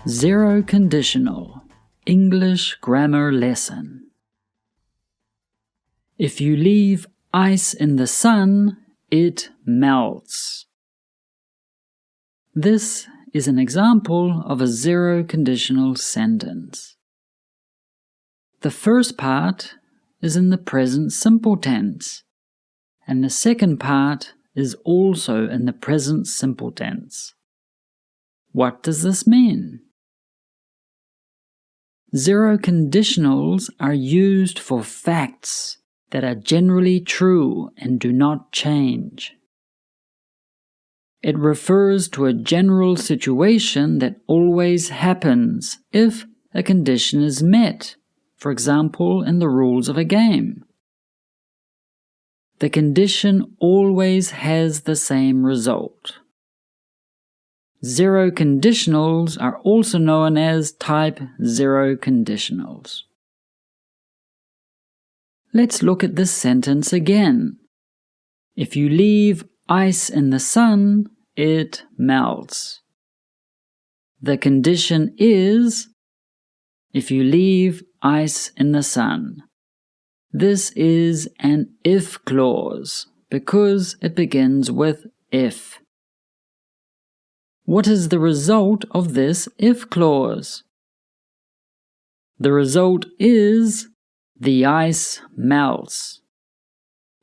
Zero Conditional English Grammar Lesson. If you leave ice in the sun, it melts. This is an example of a zero conditional sentence. The first part is in the present simple tense, and the second part is also in the present simple tense. What does this mean? Zero conditionals are used for facts that are generally true and do not change. It refers to a general situation that always happens if a condition is met, for example, in the rules of a game. The condition always has the same result. Zero conditionals are also known as type zero conditionals. Let's look at this sentence again. If you leave ice in the sun, it melts. The condition is, if you leave ice in the sun. This is an if clause because it begins with if. What is the result of this if clause? The result is the ice melts.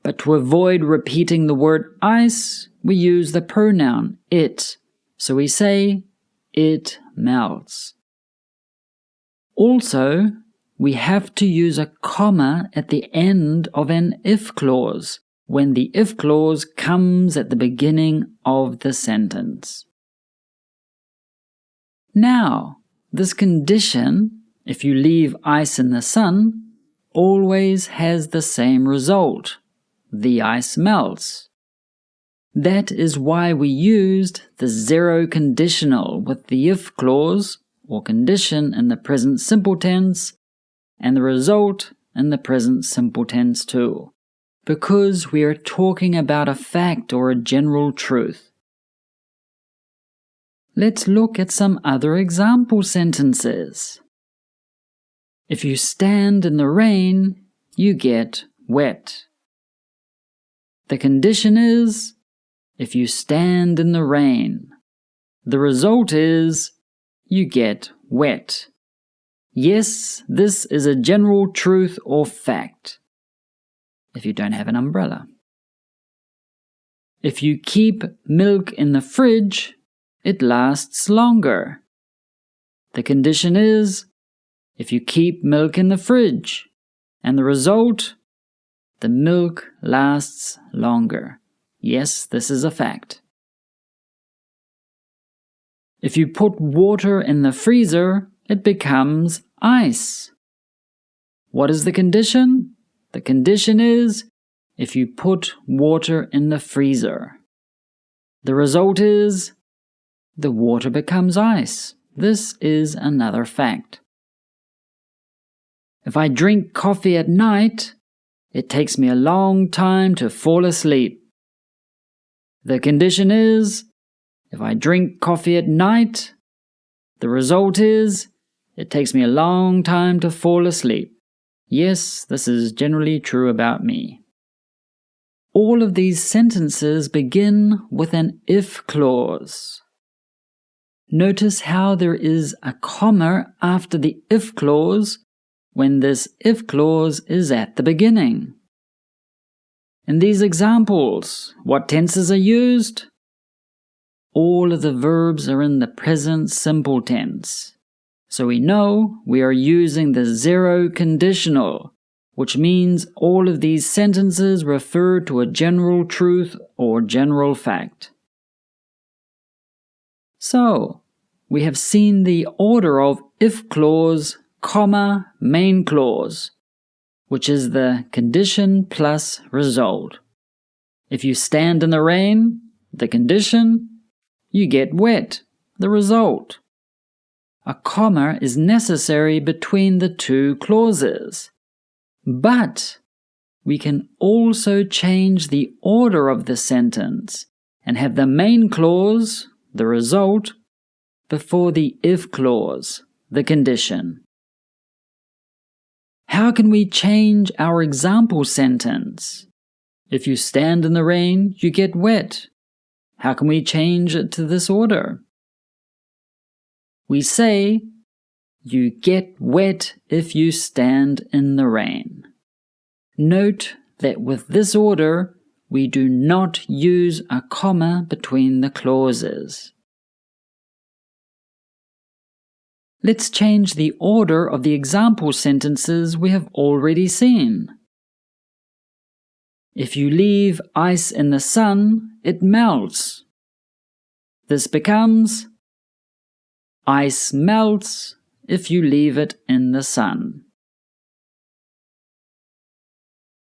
But to avoid repeating the word ice, we use the pronoun it, so we say it melts. Also, we have to use a comma at the end of an if clause when the if clause comes at the beginning of the sentence. Now, this condition, if you leave ice in the sun, always has the same result. The ice melts. That is why we used the zero conditional with the if clause or condition in the present simple tense and the result in the present simple tense too, because we are talking about a fact or a general truth. Let's look at some other example sentences. If you stand in the rain, you get wet. The condition is, if you stand in the rain. The result is, you get wet. Yes, this is a general truth or fact. If you don't have an umbrella. If you keep milk in the fridge, it lasts longer. The condition is, if you keep milk in the fridge, and the result, the milk lasts longer. Yes, this is a fact. If you put water in the freezer, it becomes ice. What is the condition? The condition is, if you put water in the freezer. The result is, the water becomes ice. This is another fact. If I drink coffee at night, it takes me a long time to fall asleep. The condition is, if I drink coffee at night, the result is, it takes me a long time to fall asleep. Yes, this is generally true about me. All of these sentences begin with an if clause. Notice how there is a comma after the if clause when this if clause is at the beginning. In these examples, what tenses are used? All of the verbs are in the present simple tense. So we know we are using the zero conditional, which means all of these sentences refer to a general truth or general fact. So, we have seen the order of if clause, comma, main clause, which is the condition plus result. If you stand in the rain, the condition, you get wet, the result. A comma is necessary between the two clauses. But we can also change the order of the sentence and have the main clause, the result, before the if clause, the condition. How can we change our example sentence? If you stand in the rain, you get wet. How can we change it to this order? We say, you get wet if you stand in the rain. Note that with this order, we do not use a comma between the clauses. Let's change the order of the example sentences we have already seen. If you leave ice in the sun, it melts. This becomes, ice melts if you leave it in the sun.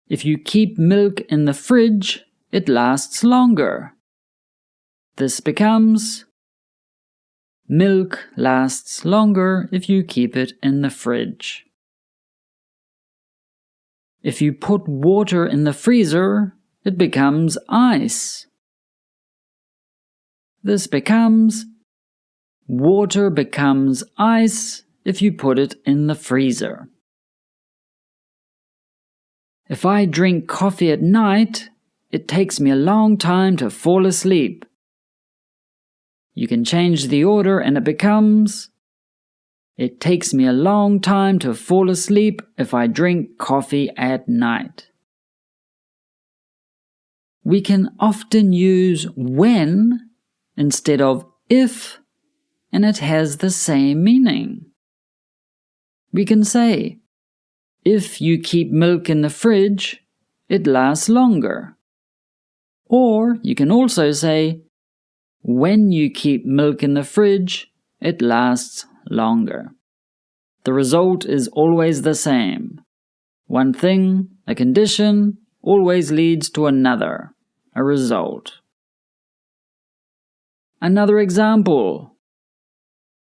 If you keep milk in the fridge, it lasts longer. This becomes, milk lasts longer if you keep it in the fridge. If you put water in the freezer, it becomes ice. This becomes, water becomes ice if you put it in the freezer. If I drink coffee at night, it takes me a long time to fall asleep. You can change the order and it becomes, it takes me a long time to fall asleep if I drink coffee at night. We can often use when instead of if, and it has the same meaning. We can say, if you keep milk in the fridge, it lasts longer. Or you can also say, when you keep milk in the fridge, it lasts longer. The result is always the same. One thing, a condition, always leads to another, a result. Another example.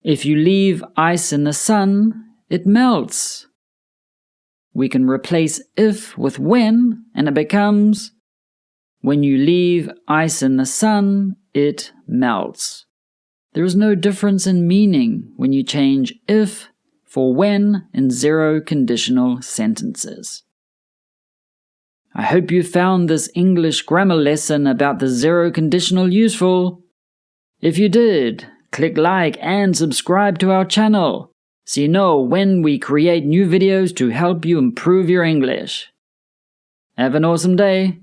If you leave ice in the sun, it melts. We can replace if with when, and it becomes, when you leave ice in the sun, it melts. There is no difference in meaning when you change if for when in zero conditional sentences. I hope you found this English grammar lesson about the zero conditional useful. If you did, click like and subscribe to our channel so you know when we create new videos to help you improve your English. Have an awesome day.